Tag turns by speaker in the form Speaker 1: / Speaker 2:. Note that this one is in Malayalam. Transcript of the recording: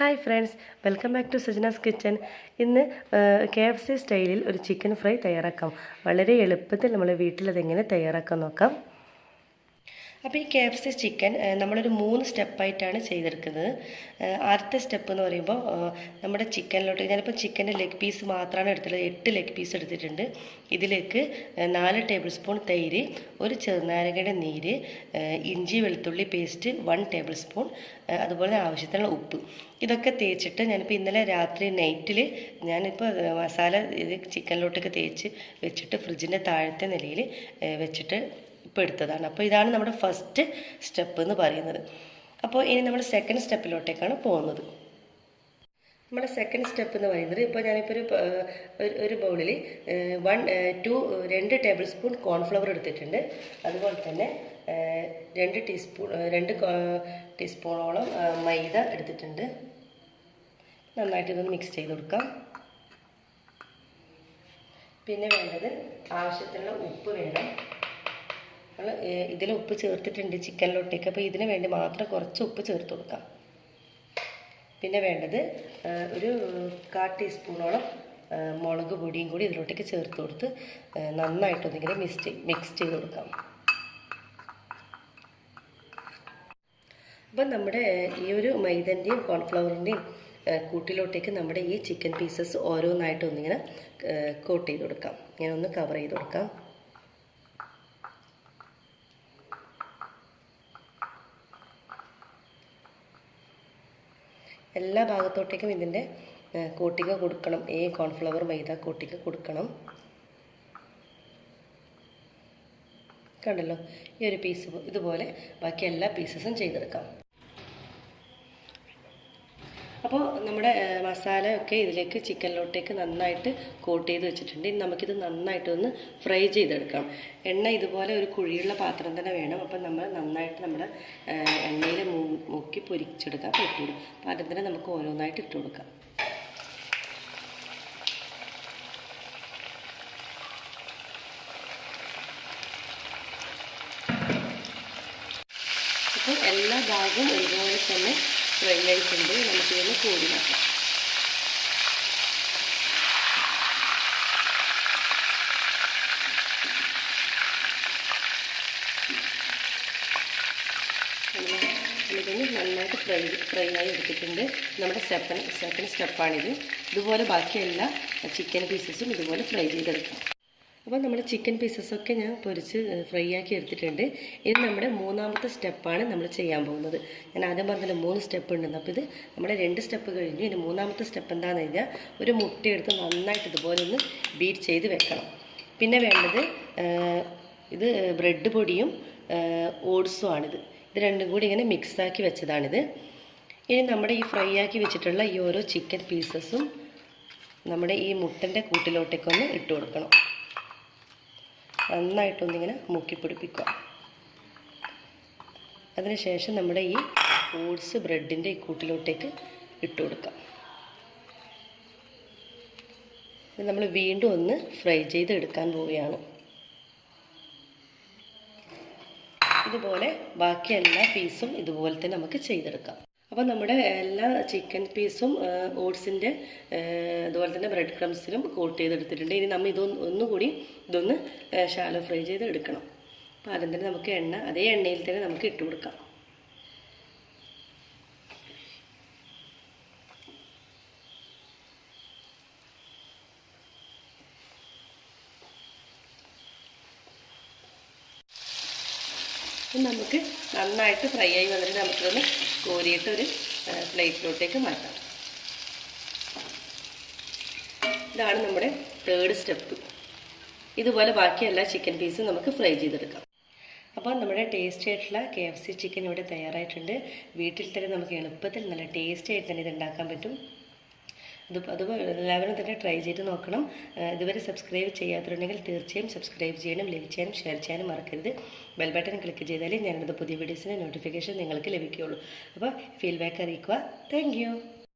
Speaker 1: Hi friends, welcome back to Sajana's kitchen. ഇന്ന് KFC സ്റ്റൈലിൽ ഒരു ചിക്കൻ ഫ്രൈ തയ്യാറാക്കാം. വളരെ എളുപ്പത്തിൽ നമ്മൾ വീട്ടിലതെങ്ങനെ തയ്യാറാക്കാൻ നോക്കാം. അപ്പോൾ ഈ KFC ചിക്കൻ നമ്മളൊരു 3 സ്റ്റെപ്പായിട്ടാണ് ചെയ്തെടുക്കുന്നത്. ആദ്യത്തെ സ്റ്റെപ്പ് എന്ന് പറയുമ്പോൾ നമ്മുടെ ചിക്കനിലോട്ട് ഞാനിപ്പോൾ ചിക്കൻ്റെ ലെഗ് പീസ് മാത്രമാണ് എടുത്തിട്ടുള്ളത്. 8 ലെഗ് പീസ് എടുത്തിട്ടുണ്ട്. ഇതിലേക്ക് 4 ടേബിൾ സ്പൂൺ തൈര്, ഒരു ചെറുനാരങ്ങയുടെ നീര്, ഇഞ്ചി വെളുത്തുള്ളി പേസ്റ്റ് 1 ടേബിൾ സ്പൂൺ, അതുപോലെ ആവശ്യത്തിനുള്ള ഉപ്പ്. ഇതൊക്കെ തേച്ചിട്ട് ഞാനിപ്പോൾ ഇന്നലെ രാത്രി നൈറ്റിൽ ഞാനിപ്പോൾ മസാല ഇത് ചിക്കനിലോട്ടൊക്കെ തേച്ച് വെച്ചിട്ട് ഫ്രിഡ്ജിൻ്റെ താഴത്തെ നിലയിൽ വെച്ചിട്ട് ഇപ്പോൾ എടുത്തതാണ്. അപ്പോൾ ഇതാണ് നമ്മുടെ ഫസ്റ്റ് സ്റ്റെപ്പ് എന്ന് പറയുന്നത്. അപ്പോൾ ഇനി നമ്മൾ സെക്കൻഡ് സ്റ്റെപ്പിലോട്ടേക്കാണ് പോകുന്നത്. നമ്മുടെ സെക്കൻഡ് സ്റ്റെപ്പ് എന്ന് പറയുന്നത് ഇപ്പോൾ ഞാനിപ്പോൾ ഒരു ബൗളിൽ 2 ടേബിൾ സ്പൂൺ കോൺഫ്ലവർ എടുത്തിട്ടുണ്ട്. അതുപോലെ തന്നെ 2 ടീസ്പൂണോളം മൈദ എടുത്തിട്ടുണ്ട്. നന്നായിട്ട് ഇതൊന്ന് മിക്സ് ചെയ്ത് കൊടുക്കാം. പിന്നെ വേണ്ടത് ആവശ്യത്തിനുള്ള ഉപ്പ് വേണം. ഇതിൽ ഉപ്പ് ചേർത്തിട്ടുണ്ട് ചിക്കനിലോട്ടേക്ക്, അപ്പോൾ ഇതിന് വേണ്ടി മാത്രം കുറച്ച് ഉപ്പ് ചേർത്ത് കൊടുക്കാം. പിന്നെ വേണ്ടത് ഒരു 1/4 ടീസ്പൂണോളം മുളക് പൊടിയും കൂടി ഇതിലോട്ടേക്ക് ചേർത്ത് കൊടുത്ത് നന്നായിട്ടൊന്നിങ്ങനെ മിക്സ് ചെയ്ത് കൊടുക്കാം. അപ്പം നമ്മുടെ ഈ ഒരു മൈദൻ്റെയും കോൺഫ്ലവറിൻ്റെയും കൂട്ടിലോട്ടേക്ക് നമ്മുടെ ഈ ചിക്കൻ പീസസ് ഓരോന്നായിട്ട് ഒന്നിങ്ങനെ കോട്ട് ചെയ്ത് കൊടുക്കാം. ഇങ്ങനെ ഒന്ന് കവർ ചെയ്ത് കൊടുക്കാം. എല്ലാ ഭാഗത്തോട്ടേക്കും ഇതിൻ്റെ കോട്ടിങ് കൊടുക്കണം. ഈ കോൺഫ്ലവർ മൈദ കോട്ടിങ് കൊടുക്കണം. കണ്ടല്ലോ, ഈ ഒരു പീസ് ഇതുപോലെ ബാക്കി എല്ലാ പീസസും ചെയ്തെടുക്കാം. അപ്പോൾ നമ്മുടെ മസാലയൊക്കെ ഇതിലേക്ക് ചിക്കനിലോട്ടേക്ക് നന്നായിട്ട് കോട്ട് ചെയ്ത് വെച്ചിട്ടുണ്ട്. ഇനി നമുക്കിത് നന്നായിട്ടൊന്ന് ഫ്രൈ ചെയ്തെടുക്കാം. എണ്ണ ഇതുപോലെ ഒരു കുഴിയുള്ള പാത്രം തന്നെ വേണം. അപ്പം നമ്മൾ നന്നായിട്ട് നമ്മുടെ എണ്ണയിൽ മുക്കി പൊരിച്ചെടുക്കാൻ പറ്റുള്ളൂ. അപ്പോൾ അതിൽ തന്നെ നമുക്ക് ഓരോന്നായിട്ട് ഇട്ട് കൊടുക്കാം. അപ്പോൾ എല്ലാ ഭാഗവും ഒരുപോലെ തന്നെ ഫ്രൈ ആയിട്ടുണ്ട്. നമുക്കിതൊന്ന് കോരി മാറ്റാം. ഇതൊന്ന് നന്നായിട്ട് ഫ്രൈ ആയി എടുത്തിട്ടുണ്ട്. നമ്മുടെ സെക്കൻഡ് സ്റ്റെപ്പാണിത്. ഇതുപോലെ ബാക്കി എല്ലാ ചിക്കൻ പീസസും ഇതുപോലെ ഫ്രൈ ചെയ്തെടുക്കാം. അപ്പോൾ നമ്മുടെ ചിക്കൻ പീസസൊക്കെ ഞാൻ പൊരിച്ച് ഫ്രൈ ആക്കി എടുത്തിട്ടുണ്ട്. ഇത് നമ്മുടെ 3ാമത്തെ സ്റ്റെപ്പാണ് നമ്മൾ ചെയ്യാൻ പോകുന്നത്. ഞാൻ ആദ്യം പറഞ്ഞല്ലോ 3 സ്റ്റെപ്പ് ഉണ്ടെന്ന്. അപ്പോൾ ഇത് നമ്മുടെ 2 സ്റ്റെപ്പ് കഴിഞ്ഞു. ഇനി 3ാമത്തെ സ്റ്റെപ്പ് എന്താണെന്ന് കഴിഞ്ഞാൽ ഒരു മുട്ടയെടുത്ത് നന്നായിട്ട് ഇതുപോലെ ഒന്ന് ബീറ്റ് ചെയ്ത് വെക്കണം. പിന്നെ വേണ്ടത് ഇത് ബ്രെഡ് പൊടിയും ഓട്സും ആണിത്. ഇത് രണ്ടും കൂടി ഇങ്ങനെ മിക്സാക്കി വെച്ചതാണിത്. ഇനി നമ്മുടെ ഈ ഫ്രൈ ആക്കി വെച്ചിട്ടുള്ള ഈ ഓരോ ചിക്കൻ പീസസും നമ്മുടെ ഈ മുട്ടൻ്റെ കൂട്ടിലോട്ടേക്കൊന്ന് ഇട്ട് കൊടുക്കണം. നന്നായിട്ടൊന്നിങ്ങനെ മുക്കി പിടിപ്പിക്കുക. അതിനുശേഷം നമ്മുടെ ഈ ഓട്സ് ബ്രെഡിൻ്റെ ഈ കൂട്ടിലോട്ടേക്ക് ഇട്ട് കൊടുക്കാം. ഇത് നമ്മൾ വീണ്ടും ഒന്ന് ഫ്രൈ ചെയ്ത് എടുക്കാൻ പോവുകയാണ്. ഇതുപോലെ ബാക്കി എല്ലാ പീസും ഇതുപോലെ തന്നെ നമുക്ക് ചെയ്തെടുക്കാം. അപ്പോൾ നമ്മുടെ എല്ലാ ചിക്കൻ പീസും ഓട്സിൻ്റെ അതുപോലെ തന്നെ ബ്രെഡ് ക്രംസിലും കോട്ട് ചെയ്തെടുത്തിട്ടുണ്ട്. ഇനി നമ്മൾ ഒന്നുകൂടി ഇതൊന്ന് ഷാലോ ഫ്രൈ ചെയ്ത് എടുക്കണം. അപ്പോൾ ആദ്യം തന്നെ നമുക്ക് അതേ എണ്ണയിൽ തന്നെ നമുക്ക് ഇട്ട് കൊടുക്കാം. നമുക്ക് നന്നായിട്ട് ഫ്രൈ ആയി വന്നിട്ട് നമുക്കൊന്ന് കോരിയിട്ട് ഒരു പ്ലേറ്റിലോട്ടേക്ക് മാറ്റാം. ഇതാണ് നമ്മുടെ 3rd സ്റ്റെപ്പ്. ഇതുപോലെ ബാക്കി എല്ലാ ചിക്കൻ പീസും നമുക്ക് ഫ്രൈ ചെയ്തെടുക്കാം. അപ്പോൾ നമ്മുടെ ടേസ്റ്റി ആയിട്ടുള്ള KFC ചിക്കൻ ഇവിടെ തയ്യാറായിട്ടുണ്ട്. വീട്ടിൽ തന്നെ നമുക്ക് എളുപ്പത്തിൽ നല്ല ടേസ്റ്റി ആയിട്ട് തന്നെ ഇത് ഉണ്ടാക്കാൻ പറ്റും. അതുപോലെ എല്ലാവരും തന്നെ ട്രൈ ചെയ്ത് നോക്കണം. ഇതുവരെ സബ്സ്ക്രൈബ് ചെയ്യാത്തതുണ്ടെങ്കിൽ തീർച്ചയായും സബ്സ്ക്രൈബ് ചെയ്യണം, ലൈക്ക് ചെയ്യാനും ഷെയർ ചെയ്യാനും മറക്കരുത്. ബെൽ ബട്ടൺ ക്ലിക്ക് ചെയ്താലേ ഞാനിടുന്ന പുതിയ വീഡിയോസിൻ്റെ നോട്ടിഫിക്കേഷൻ നിങ്ങൾക്ക് ലഭിക്കുകയുള്ളൂ. അപ്പോൾ ഫീഡ്ബാക്ക് അറിയിക്കുക. Thank you.